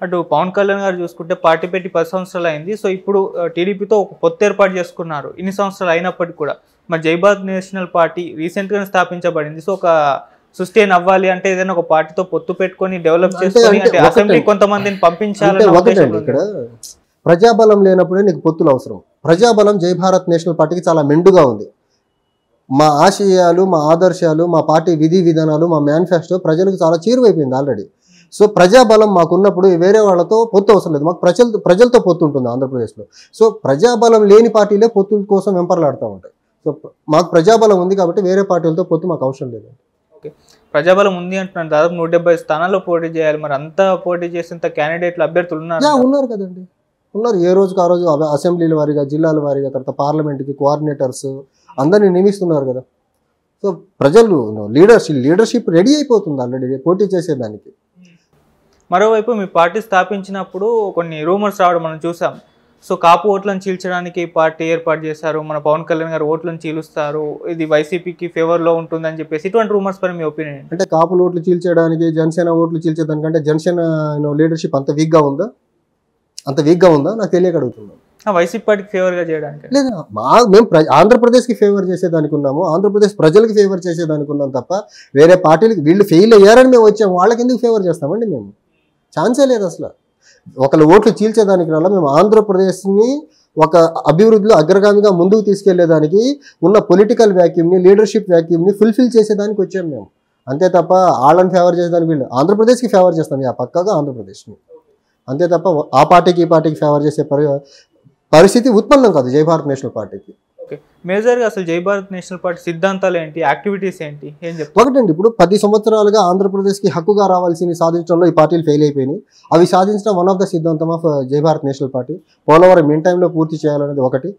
అటు పవన్ కళ్యాణ్ గారు చూసుకుంటే పార్టీ పెట్టి 10 సంవత్సరాలు అయింది. సో ఇప్పుడు టీడీపీతో ఒక పొత్తు ఏర్పాటు చేసుకున్నారు. ఇన్ని సంవత్సరాలు అయినప్పటికీ కూడా మరి జై భారత్ నేషనల్ పార్టీ రీసెంట్‌గానే స్థాపించబడింది. సో ఒక సస్టైన్ అవ్వాలి అంటే ఏదైనా ఒక పార్టీతో పొత్తు పెట్టుకొని డెవలప్ చేసుకొని అంటే అసెంబ్లీ కొంతమందిని పంపించాలని ఉద్దేశం ఇక్కడ ప్రజాబలం లేనప్పుడే నీకు పొత్తులు అవసరం. ప్రజాబలం జై భారత్ నేషనల్ పార్టీకి చాలా మెండుగా ఉంది. మా ఆశయాలు, మా ఆదర్శాలు, మా పార్టీ విధి విధానాలు, మా మేనిఫెస్టో ప్రజలకు చాలా చేరువైపోయింది ఆల్రెడీ. సో ప్రజాబలం మాకున్నప్పుడు వేరే వాళ్ళతో పొత్తు అవసరం లేదు. మాకు ప్రజలతో పొత్తు ఉంటుంది ఆంధ్రప్రదేశ్లో. సో ప్రజాబలం లేని పార్టీలే పొత్తుల కోసం వెంపర్లాడుతూ ఉంటాయి. సో మాకు ప్రజాబలం ఉంది కాబట్టి వేరే పార్టీలతో పొత్తు మాకు అవసరం లేదు. ఓకే, ప్రజాబలం ఉంది అంటున్నాను. దాదాపు 170 స్థానాల్లో పోటీ చేయాలి. మరి అంతా పోటీ చేసేంత క్యాండిడేట్లు అభ్యర్థులు ఉన్నారు కదండి, ఉన్నారు. ఏ రోజుకి ఆ రోజు అసెంబ్లీల వారీగా, జిల్లాల వారీగా, తర్వాత పార్లమెంట్కి కోఆర్డినేటర్స్ అందరినీ నియమిస్తున్నారు కదా. సో ప్రజలు లీడర్షిప్ రెడీ అయిపోతుంది ఆల్రెడీ పోటీ చేసేదానికి. మరోవైపు మీ పార్టీ స్థాపించినప్పుడు కొన్ని రూమర్స్ రావడం మనం చూసాం. సో కాపు ఓట్లను చీల్చడానికి పార్టీ ఏర్పాటు చేశారు, మన పవన్ కళ్యాణ్ గారు ఓట్లను చీలుస్తారు, ఇది వైసీపీకి ఫేవర్లో ఉంటుందని చెప్పేసి ఇటువంటి రూమర్స్ పైన మీ ఒపీనియన్? అంటే కాపులు ఓట్లు చీల్చేయడానికి, జనసేన ఓట్లు చీల్చేదానికంటే జనసేన లీడర్షిప్ అంత వీక్గా ఉందా నాకు తెలియక అడుగుతున్నాను. వైసీపీ పార్టీకి ఫేవర్గా చేయడానికి లేదు, మేము ఆంధ్రప్రదేశ్కి ఫేవర్ చేసేదానికి ఉన్నాము, ఆంధ్రప్రదేశ్ ప్రజలకు ఫేవర్ చేసేదానికి ఉన్నాం తప్ప వేరే పార్టీలకి వీళ్ళు ఫెయిల్ అయ్యారని మేము వచ్చాము, వాళ్ళకి ఎందుకు ఫేవర్ చేస్తామండి? మేము ఛాన్సే లేదు అసలు. ఒకళ్ళు ఓట్లు చీల్చేదానికి వల్ల మేము ఆంధ్రప్రదేశ్ని ఒక అభివృద్ధిలో అగ్రగామిగా ముందుకు తీసుకెళ్లేదానికి ఉన్న పొలిటికల్ వ్యాక్యూమ్ని, లీడర్షిప్ వ్యాక్యూమ్ని ఫుల్ఫిల్ చేసేదానికి వచ్చాము మేము. అంతే తప్ప వాళ్ళని ఫేవర్ చేసేదానికి వీళ్ళు ఆంధ్రప్రదేశ్కి ఫేవర్ చేస్తాం, పక్కగా ఆంధ్రప్రదేశ్ని. అంతే తప్ప ఆ పార్టీకి ఈ పార్టీకి ఫేవర్ చేసే పరిస్థితి ఉత్పన్నం కాదు జై భారత్ నేషనల్ పార్టీకి. ఓకే, మేజర్గా అసలు జై భారత్ నేషనల్ పార్టీ సిద్ధాంతాలు ఏంటి, యాక్టివిటీస్ ఏంటి, ఏం చెప్తారు? ఒకటండి, ఇప్పుడు 10 సంవత్సరాలుగా ఆంధ్రప్రదేశ్కి హక్కుగా రావాల్సింది సాధించడంలో ఈ పార్టీలు ఫెయిల్ అయిపోయినాయి. అవి సాధించడం వన్ ఆఫ్ ద సిద్ధాంతం ఆఫ్ జై Bharat national party. Polavaram main టైంలో పూర్తి చేయాలనేది ఒకటి.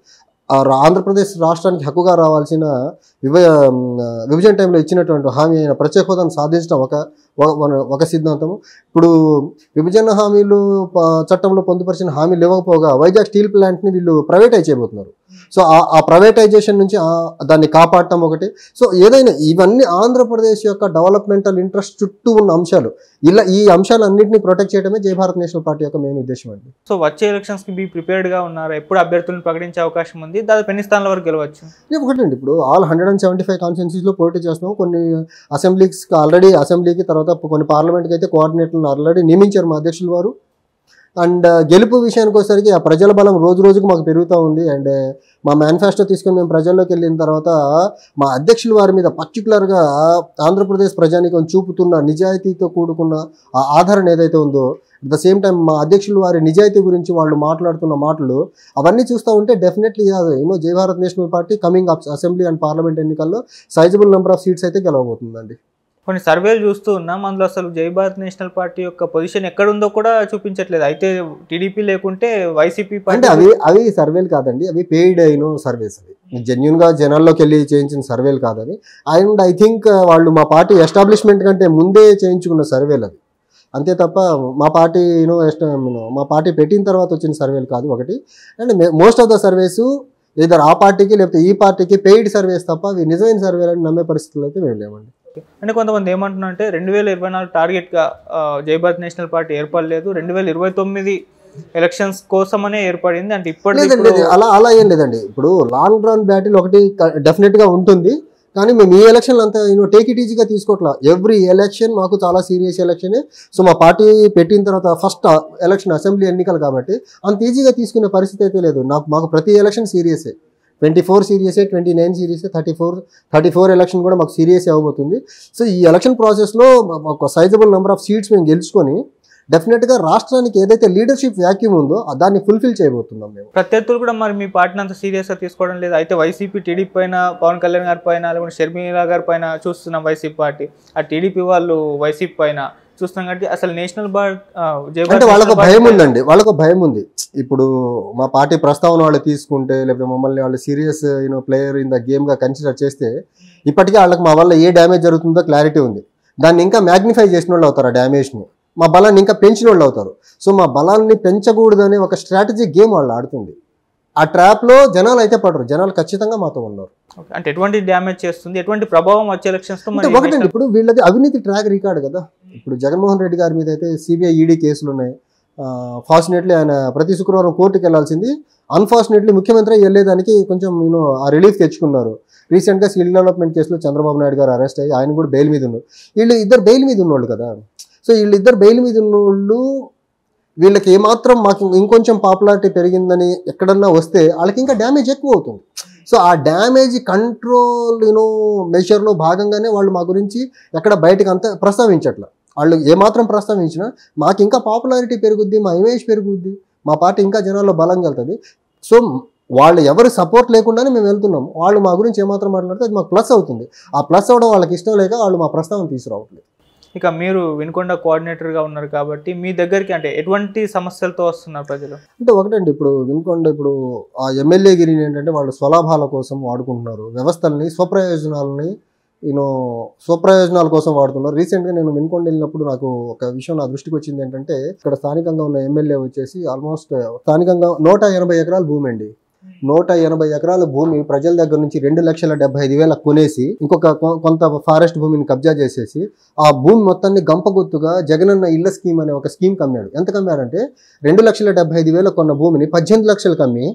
ఆంధ్రప్రదేశ్ రాష్ట్రానికి హక్కుగా రావాల్సిన విభజన టైంలో ఇచ్చినటువంటి హామీ అయిన ప్రత్యేక హోదాను సాధించడం ఒక సిద్ధాంతము. ఇప్పుడు విభజన హామీలు చట్టంలో పొందుపరిచిన హామీలు ఇవ్వకపోగా వైజాగ్ స్టీల్ ప్లాంట్ని వీళ్ళు ప్రైవేటైజ్ చేయబోతున్నారు. సో ఆ ప్రైవేటైజేషన్ నుంచి దాన్ని కాపాడటం ఒకటి. సో ఏదైనా ఇవన్నీ ఆంధ్రప్రదేశ్ యొక్క డెవలప్మెంటల్ ఇంట్రెస్ట్ చుట్టూ ఉన్న అంశాలు. ఈ అంశాలన్నింటినీ ప్రొటెక్ట్ చేయడమే జై భారత్ నేషనల్ పార్టీ యొక్క మెయిన్ ఉద్దేశం అండి. సో వచ్చే ఎలక్షన్స్కి బీ ప్రిపేర్డ్గా ఉన్నారు, ఎప్పుడు అభ్యర్థులను ప్రకటించే అవకాశం ఉంది, దాదాపు ఎన్ని స్థానాల వరకు గెలవచ్చు? ఒకటండి, ఇప్పుడు ఆల్ 175 కాన్స్టిట్యున్సీస్లో పోటీ చేస్తున్నాం. కొన్ని అసెంబ్లీకి తర్వాత కొన్ని పార్లమెంట్కి అయితే కోఆర్డినేటర్లను ఆల్రెడీ నియమించారు మా అధ్యక్షుల వారు. అండ్ గెలుపు విషయానికి వచ్చేసరికి ఆ ప్రజల బలం రోజు రోజుకు మాకు పెరుగుతూ ఉంది. అండ్ మా మేనిఫెస్టో తీసుకొని మేము ప్రజల్లోకి వెళ్ళిన తర్వాత మా అధ్యక్షుల వారి మీద పర్టికులర్గా ఆంధ్రప్రదేశ్ ప్రజానీకం చూపుతున్న నిజాయితీతో కూడుకున్న ఆ ఆదరణ ఏదైతే ఉందో, అట్ ద సేమ్ టైం మా అధ్యక్షుల వారి నిజాయితీ గురించి వాళ్ళు మాట్లాడుతున్న మాటలు అవన్నీ చూస్తూ ఉంటే డెఫినెట్లీ జై Bharat national party coming assembly and parliament ఎన్నికల్లో సైజబుల్ నెంబర్ ఆఫ్ సీట్స్ అయితే గెలవబోతుందండి. కొన్ని సర్వేలు చూస్తూ ఉన్నాం, అందులో అసలు జై భారత్ నేషనల్ పార్టీ యొక్క పొజిషన్ ఎక్కడుందో కూడా చూపించట్లేదు. అయితే టీడీపీ లేకుంటే వైసీపీ అంటే అవి సర్వేలు కాదండి, అవి పెయిడ్ సర్వేస్. అవి జెన్యున్గా జనాల్లోకి వెళ్ళి చేయించిన సర్వేలు కాదని. అండ్ ఐ థింక్ వాళ్ళు మా పార్టీ ఎస్టాబ్లిష్మెంట్ కంటే ముందే చేయించుకున్న సర్వేలు అవి. అంతే తప్ప మా పార్టీ మా పార్టీ పెట్టిన తర్వాత వచ్చిన సర్వేలు కాదు ఒకటి. And most of the surveys ఏదో ఆ పార్టీకి లేకపోతే ఈ పార్టీకి పెయిడ్ సర్వేస్ తప్ప అవి నిజమైన సర్వేలని నమ్మే పరిస్థితులు అయితే మేము లేమండి. అంటే కొంతమంది ఏమంటున్నారంటే 2024 టార్గెట్గా జై భారత్ నేషనల్ పార్టీ ఏర్పడలేదు, 2029 ఎలక్షన్స్ కోసమనే ఏర్పడింది అంటే ఇప్పటికీ అలా ఏం లేదండి. ఇప్పుడు లాంగ్ రన్ బ్యాటిల్ ఒకటి డెఫినెట్గా ఉంటుంది, కానీ మేము ఈ ఎలక్షన్లు అంతా టేక్ ఇట్ ఈజీగా తీసుకోవట్లా. ఎవ్రీ ఎలక్షన్ మాకు చాలా సీరియస్ ఎలక్షనే. సో మా పార్టీ పెట్టిన తర్వాత ఫస్ట్ ఎలక్షన్ అసెంబ్లీ ఎన్నికలు కాబట్టి అంత ఈజీగా తీసుకునే పరిస్థితి అయితే లేదు. మాకు ప్రతి ఎలక్షన్ సీరియసే. 24 సీరియసే, 29 సీరియసే, 34 ఎలక్షన్ కూడా మాకు సీరియస్ అవ్వబోతుంది. సో ఈ ఎలక్షన్ ప్రాసెస్లో ఒక సైజబుల్ నెంబర్ ఆఫ్ సీట్స్ మేము గెలుచుకొని డెఫినెట్గా రాష్ట్రానికి ఏదైతే లీడర్షిప్ వ్యాక్యూమ్ ఉందో దాన్ని ఫుల్ఫిల్ చేయబోతున్నాం మేము. ప్రత్యర్థులు కూడా మరి మీ పార్టీని అంత సీరియస్గా తీసుకోవడం లేదు. అయితే వైసీపీ టీడీపీ పైన, పవన్ కళ్యాణ్ గారి పైన, లేకుంటే షర్మిల గారి పైన చూస్తున్నాం వైసీపీ పార్టీ, ఆ టీడీపీ వాళ్ళు వైసీపీ పైన చూస్తున్నాం కాబట్టి అసలు నేషనల్ అంటే వాళ్ళకు భయం ఉందండి, వాళ్ళకు భయం ఉంది. ఇప్పుడు మా పార్టీ ప్రస్తావన వాళ్ళు తీసుకుంటే లేకపోతే మమ్మల్ని వాళ్ళు సీరియస్ ప్లేయర్ ఇన్ ద గేమ్గా కన్సిడర్ చేస్తే ఇప్పటికీ వాళ్ళకి మా వల్ల ఏ డ్యామేజ్ జరుగుతుందో క్లారిటీ ఉంది. దాన్ని ఇంకా మ్యాగ్నిఫై చేసిన వాళ్ళు అవుతారు, ఆ డ్యామేజ్ని మా బలాన్ని ఇంకా పెంచిన వాళ్ళు అవుతారు. సో మా బలాన్ని పెంచకూడదనే ఒక స్ట్రాటజీ గేమ్ వాళ్ళు ఆడుతుంది. ఆ ట్రాప్లో జనాలు అయితే పడరు, జనాలు ఖచ్చితంగా మాతో ఉన్నారు. అంటే ఎటువంటి డ్యామేజ్ చేస్తుంది, ఎటువంటి ప్రభావం వచ్చే ఎలక్షన్స్? ఒకటండి, ఇప్పుడు వీళ్ళది అవినీతి ట్రాక్ రికార్డు కదా. ఇప్పుడు జగన్మోహన్ రెడ్డి గారి మీద అయితే సిబిఐ ఈడీ కేసులు ఉన్నాయి, ఫార్చునేట్లీ ఆయన ప్రతి శుక్రవారం కోర్టుకి వెళ్లాల్సింది, అన్ఫార్చునేట్లీ ముఖ్యమంత్రి వెళ్ళేదానికి కొంచెం ఆ రిలీఫ్ తెచ్చుకున్నారు. రీసెంట్గా స్కిల్ డెవలప్మెంట్ కేసులో చంద్రబాబు నాయుడు గారు అరెస్ట్ అయ్యి ఆయన కూడా బెయిల్ మీద ఉన్నారు. వీళ్ళు ఇద్దరు బెయిల్ మీద ఉన్నోళ్ళు కదా. సో వీళ్ళిద్దరు బెయిల్ మీద ఉన్నోళ్ళు వీళ్ళకి ఏమాత్రం మాకు ఇంకొంచెం పాపులారిటీ పెరిగిందని ఎక్కడన్నా వస్తే వాళ్ళకి ఇంకా డ్యామేజ్ ఎక్కువ అవుతుంది. సో ఆ డ్యామేజ్ కంట్రోల్ మెజర్లో భాగంగానే వాళ్ళు మా గురించి ఎక్కడ బయటకు అంతా ప్రస్తావించట్ల. వాళ్ళు ఏమాత్రం ప్రస్తావించినా మాకు ఇంకా పాపులారిటీ పెరుగుద్ది, మా ఇమేజ్ పెరుగుద్ది, మా పార్టీ ఇంకా జనాల్లో బలంగా వెళ్తుంది. సో వాళ్ళు ఎవరు సపోర్ట్ లేకుండానే మేము వెళ్తున్నాం. వాళ్ళు మా గురించి ఏమాత్రం మాట్లాడితే అది మాకు ప్లస్ అవుతుంది. ఆ ప్లస్ అవడం వాళ్ళకి ఇష్టం లేక వాళ్ళు మా ప్రస్తావన తీసుకురావట్లేదు. ఇక మీరు వినుకొండ కోఆర్డినేటర్గా ఉన్నారు కాబట్టి మీ దగ్గరికి అంటే ఎటువంటి సమస్యలతో వస్తున్నారు ప్రజలు? అంటే ఒకటండి, ఇప్పుడు వినుకొండ ఇప్పుడు ఆ ఎమ్మెల్యే గిరిని ఏంటంటే వాళ్ళు స్వలాభాల కోసం వాడుకుంటున్నారు, వ్యవస్థల్ని స్వప్రయోజనాల కోసం వాడుతున్నారు. రీసెంట్గా నేను వినుకొండ వెళ్ళినప్పుడు నాకు ఒక విషయం నా దృష్టికి వచ్చింది ఏంటంటే, ఇక్కడ స్థానికంగా ఉన్న ఎమ్మెల్యే వచ్చేసి ఆల్మోస్ట్ స్థానికంగా 180 ఎకరాల భూమి అండి. 180 ఎకరాల భూమి ప్రజల దగ్గర నుంచి 2,75,000 కొనేసి ఇంకొక కొంత ఫారెస్ట్ భూమిని కబ్జా చేసేసి ఆ భూమి మొత్తాన్ని గంపగుత్తుగా జగనన్న ఇళ్ల స్కీమ్ అనే ఒక స్కీమ్ కమ్మాడు. ఎంత కమ్మాడంటే 2,75,000 కొన్న భూమిని 18 లక్షలు కమ్మి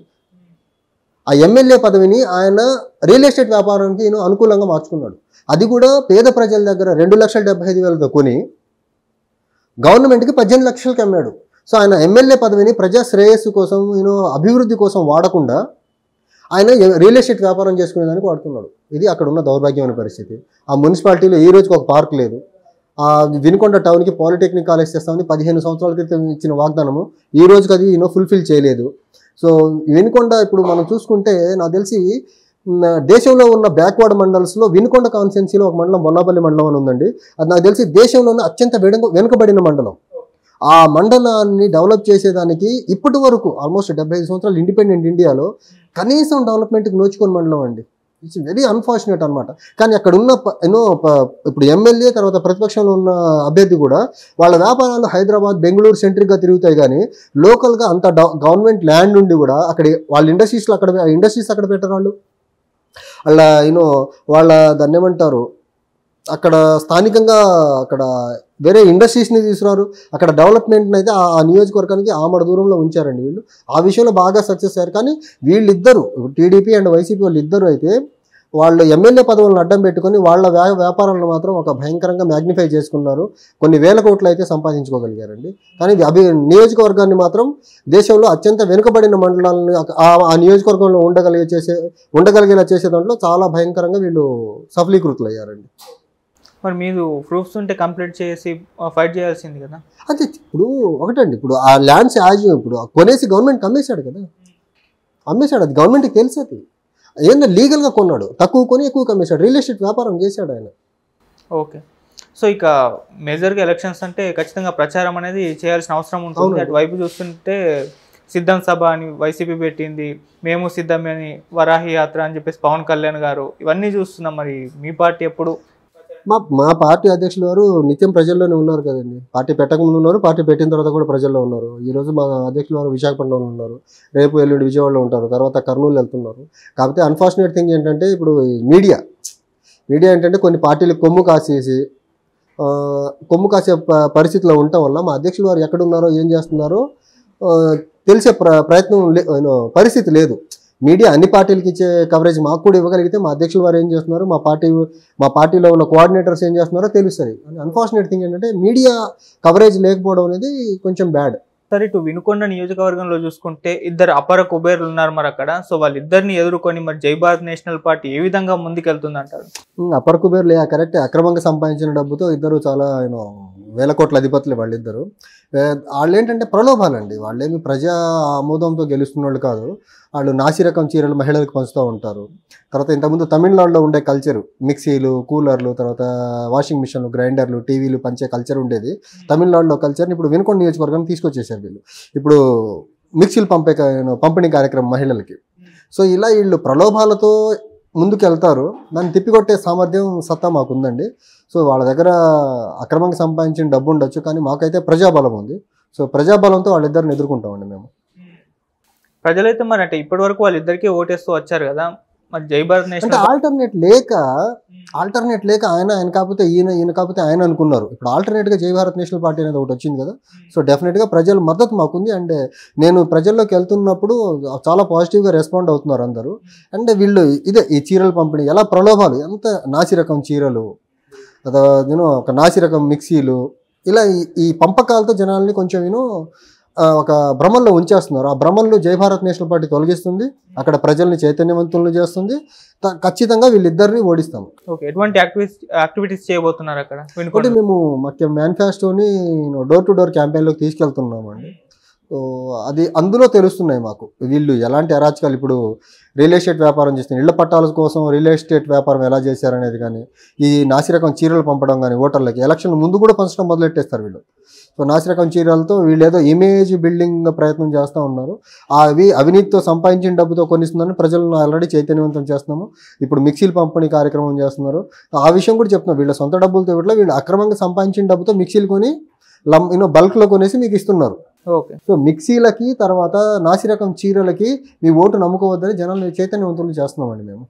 ఆ ఎమ్మెల్యే పదవిని ఆయన రియల్ ఎస్టేట్ వ్యాపారానికి అనుకూలంగా మార్చుకున్నాడు. అది కూడా పేద ప్రజల దగ్గర 2,75,000తో కొని గవర్నమెంట్కి 18 లక్షలకి అమ్మాడు. సో ఆయన ఎమ్మెల్యే పదవిని ప్రజా శ్రేయస్సు కోసం అభివృద్ధి కోసం వాడకుండా ఆయన రియల్ ఎస్టేట్ వ్యాపారం చేసుకునేదానికి వాడుతున్నాడు. ఇది అక్కడ ఉన్న దౌర్భాగ్యమైన పరిస్థితి. ఆ మున్సిపాలిటీలో ఈ రోజుకి ఒక పార్క్ లేదు. ఆ వినుకొండ టౌన్కి పాలిటెక్నిక్ కాలేజ్ చేస్తామని 15 సంవత్సరాల క్రితం ఇచ్చిన వాగ్దానము ఈ రోజుకి అది ఫుల్ఫిల్ చేయలేదు. సో వినుకొండ ఇప్పుడు మనం చూసుకుంటే నాకు తెలిసి దేశంలో ఉన్న బ్యాక్వర్డ్ మండల్స్లో వినుకొండ కాన్స్టిట్యున్సీలో ఒక మండలం బొల్లాపల్లి మండలం అని ఉందండి. అది నాకు తెలిసి దేశంలో ఉన్న అత్యంత వెనుకబడిన మండలం. ఆ మండలాన్ని డెవలప్ చేసేదానికి ఇప్పటి వరకు ఆల్మోస్ట్ 75 సంవత్సరాలు ఇండిపెండెంట్ ఇండియాలో కనీసం డెవలప్మెంట్కి నోచుకొని మండలం అండి. ఇట్స్ వెరీ అన్ఫార్చునేట్ అనమాట. కానీ అక్కడ ఉన్న ఇప్పుడు ఎమ్మెల్యే తర్వాత ప్రతిపక్షంలో ఉన్న అభ్యర్థి కూడా వాళ్ళ వ్యాపారాలు హైదరాబాద్ బెంగళూరు సెంట్రిక్గా తిరుగుతాయి. కానీ లోకల్గా అంత గవర్నమెంట్ ల్యాండ్ ఉండి కూడా అక్కడ వాళ్ళ ఇండస్ట్రీస్ అక్కడ పెట్టరు. వాళ్ళు అలా వాళ్ళ దాన్ని ఏమంటారు, అక్కడ స్థానికంగా అక్కడ వేరే ఇండస్ట్రీస్ని తీసుకురారు. అక్కడ డెవలప్మెంట్ని అయితే ఆ నియోజకవర్గానికి ఆమడ దూరంలో ఉంచారండి వీళ్ళు. ఆ విషయంలో బాగా సక్సెస్ అయ్యారు. కానీ వీళ్ళిద్దరూ టీడీపీ అండ్ వైసీపీ వాళ్ళిద్దరూ అయితే వాళ్ళు ఎమ్మెల్యే పదవులను అడ్డం పెట్టుకొని వాళ్ళ వ్యాపారాలను మాత్రం ఒక భయంకరంగా మ్యాగ్నిఫై చేసుకున్నారు. కొన్ని వేల కోట్లు అయితే సంపాదించుకోగలిగారండి. కానీ నియోజకవర్గాన్ని మాత్రం దేశంలో అత్యంత వెనుకబడిన మండలాలను ఆ నియోజకవర్గంలో ఉండగలిగేలా చేసే దాంట్లో చాలా భయంకరంగా వీళ్ళు సఫలీకృతులు అయ్యారండి. మరి మీరు ప్రూఫ్స్ ఉంటే కంప్లీట్ చేసి ఫైట్ చేయాల్సింది కదా. అంటే ఇప్పుడు ఒకటండి, ఇప్పుడు ఆ ల్యాండ్స్ ఇప్పుడు కొనేసి గవర్నమెంట్ అమ్మేశాడు కదా, అమ్మేశాడు. అది గవర్నమెంట్కి తెలుసు. అది ఏంటంటే లీగల్గా కొన్నాడు, తక్కువ కొని ఎక్కువ అమ్మేశాడు, రియల్ ఎస్టేట్ వ్యాపారం చేశాడు ఆయన. ఓకే. సో ఇక మేజర్గా ఎలక్షన్స్ అంటే ఖచ్చితంగా ప్రచారం అనేది చేయాల్సిన అవసరం ఉంటుంది. అటువైపు చూస్తుంటే సిద్ధం సభ అని వైసీపీ పెట్టింది, మేము సిద్ధమే అని వరాహి యాత్ర అని చెప్పేసి పవన్ కళ్యాణ్ గారు, ఇవన్నీ చూస్తున్నాం. మరి మీ పార్టీ ఎప్పుడు? మా పార్టీ అధ్యక్షులు వారు నిత్యం ప్రజల్లోనే ఉన్నారు కదండి. పార్టీ పెట్టకముందు ఉన్నారు, పార్టీ పెట్టిన తర్వాత కూడా ప్రజల్లో ఉన్నారు. ఈరోజు మా అధ్యక్షులు వారు విశాఖపట్నంలో ఉన్నారు, రేపు ఎల్లుండి విజయవాడలో ఉంటారు, తర్వాత కర్నూలు వెళ్తున్నారు. కాకపోతే అన్ఫార్చునేట్ థింగ్ ఏంటంటే ఇప్పుడు మీడియా ఏంటంటే కొన్ని పార్టీలకు కొమ్ము కాసే పరిస్థితిలో ఉండటం వల్ల మా అధ్యక్షులు వారు ఎక్కడున్నారో ఏం చేస్తున్నారో తెలిసే ప్రయత్నం పరిస్థితి లేదు. మీడియా అన్ని పార్టీలకి ఇచ్చే కవరేజ్ మాకు కూడా ఇవ్వగలిగితే మా అధ్యక్షులు వారు ఏం చేస్తున్నారు, మా పార్టీలో ఉన్న కోఆర్డినేటర్స్ ఏం చేస్తున్నారో తెలుస్తుంది. అన్ఫార్చునేట్ థింగ్ ఏంటంటే మీడియా కవరేజ్ లేకపోవడం అనేది కొంచెం బ్యాడ్. సరే, ఇటు వినుకొండ నియోజకవర్గంలో చూసుకుంటే ఇద్దరు అపర కుబేర్లు ఉన్నారు మరి అక్కడ. సో వాళ్ళిద్దరిని ఎదుర్కొని మరి జై భారత్ నేషనల్ పార్టీ ఏ విధంగా ముందుకెళ్తుంది అంటారు? అపర కుబేర్లు కరెక్ట్. అక్రమంగా సంపాదించిన డబ్బుతో ఇద్దరు చాలా వేల కోట్ల అధిపతులు వాళ్ళిద్దరు. వాళ్ళు ఏంటంటే ప్రలోభాలండి. వాళ్ళేమి ప్రజా ఆమోదంతో గెలుస్తున్న వాళ్ళు కాదు. వాళ్ళు నాసిరకం చీరలు మహిళలకు పంచుతూ ఉంటారు. తర్వాత ఇంతకుముందు తమిళనాడులో ఉండే కల్చరు, మిక్సీలు, కూలర్లు, తర్వాత వాషింగ్ మిషన్లు, గ్రైండర్లు, టీవీలు పంచే కల్చర్ ఉండేది. తమిళనాడులో కల్చర్ని ఇప్పుడు వినుకొండ నియోజకవర్గాన్ని తీసుకొచ్చేసారు వీళ్ళు. ఇప్పుడు మిక్సీలు పంపిణీ కార్యక్రమం మహిళలకి. సో ఇలా వీళ్ళు ప్రలోభాలతో ముందుకు వెళ్తారు. దాన్ని తిప్పికొట్టే సామర్థ్యం సత్తా మాకుందండి. సో వాళ్ళ దగ్గర అక్రమంగా సంపాదించిన డబ్బు ఉండొచ్చు, కానీ మాకైతే ప్రజాబలం ఉంది. సో ప్రజాబలంతో వాళ్ళిద్దరిని ఎదుర్కొంటామండి మేము. ప్రజలైతే మరి అంటే ఇప్పటి వరకు వాళ్ళిద్దరికీ ఓటేస్తూ వచ్చారు కదా, మరి జై భారత్ అంటే నేషనల్ ఆల్టర్నేట్ లేక ఆయన కాకపోతే ఈయన కాకపోతే ఆయన అనుకున్నారు. ఇప్పుడు ఆల్టర్నేట్గా జై భారత్ నేషనల్ పార్టీ అనేది ఒకటి వచ్చింది కదా. సో డెఫినెట్గా ప్రజల మద్దతు మాకుంది. అండ్ నేను ప్రజల్లోకి వెళ్తున్నప్పుడు చాలా పాజిటివ్గా రెస్పాండ్ అవుతున్నారు అందరూ. అండ్ వీళ్ళు ఈ చీరల పంపిణీ ఎలా ప్రలోభాలు, ఎంత నాసిరకం చీరలు, ఒక నాసిరకం మిక్సీలు, ఇలా ఈ పంపకాలతో జనాల్ని కొంచెం ఒక భ్రమంలో ఉంచేస్తున్నారు. ఆ భ్రమంలో జై భారత్ నేషనల్ పార్టీ తొలగిస్తుంది, అక్కడ ప్రజల్ని చైతన్యవంతులను చేస్తుంది. ఖచ్చితంగా వీళ్ళిద్దరిని ఓడిస్తాం. ఓకే, ఎటువంటి యాక్టివిటీస్ చేయబోతున్నారు అక్కడ? ఇంకోటి మేము మేనిఫెస్టోని డోర్ టు డోర్ క్యాంపెయిన్లోకి తీసుకెళ్తున్నామండి. సో అది అందులో తెలుస్తున్నాయి మాకు వీళ్ళు ఎలాంటి అరాచకాలు. ఇప్పుడు రియల్ ఎస్టేట్ వ్యాపారం చేస్తున్నారు, ఇళ్ల పట్టాల కోసం రియల్ ఎస్టేట్ వ్యాపారం ఎలా చేశారనేది కానీ, ఈ నాసిరకం చీరలు పంపడం కానీ, ఓటర్లకి ఎలక్షన్ ముందు కూడా పంచడం మొదలెట్టేస్తారు వీళ్ళు. సో నాసిరకం చీరలతో వీళ్ళు ఏదో ఇమేజ్ బిల్డింగ్ ప్రయత్నం చేస్తూ ఉన్నారు. అవి అవినీతితో సంపాదించిన డబ్బుతో కొనిస్తుందని ప్రజలను ఆల్రెడీ చైతన్యవంతం చేస్తున్నాము. ఇప్పుడు మిక్సీలు పంపిణీ కార్యక్రమం చేస్తున్నారు. ఆ విషయం కూడా చెప్తున్నాం, వీళ్ళ సొంత డబ్బులతో వీళ్ళు అక్రమంగా సంపాదించిన డబ్బుతో మిక్సీలు కొని బల్క్లో కొనేసి మీకు ఇస్తున్నారు. ఓకే, సో మిక్సీలకి తర్వాత నాసిరకం చీరలకి మీ ఓటు నమ్ముకోవద్దని జనాలు చైతన్యవంతులు చేస్తున్నామండి మేము.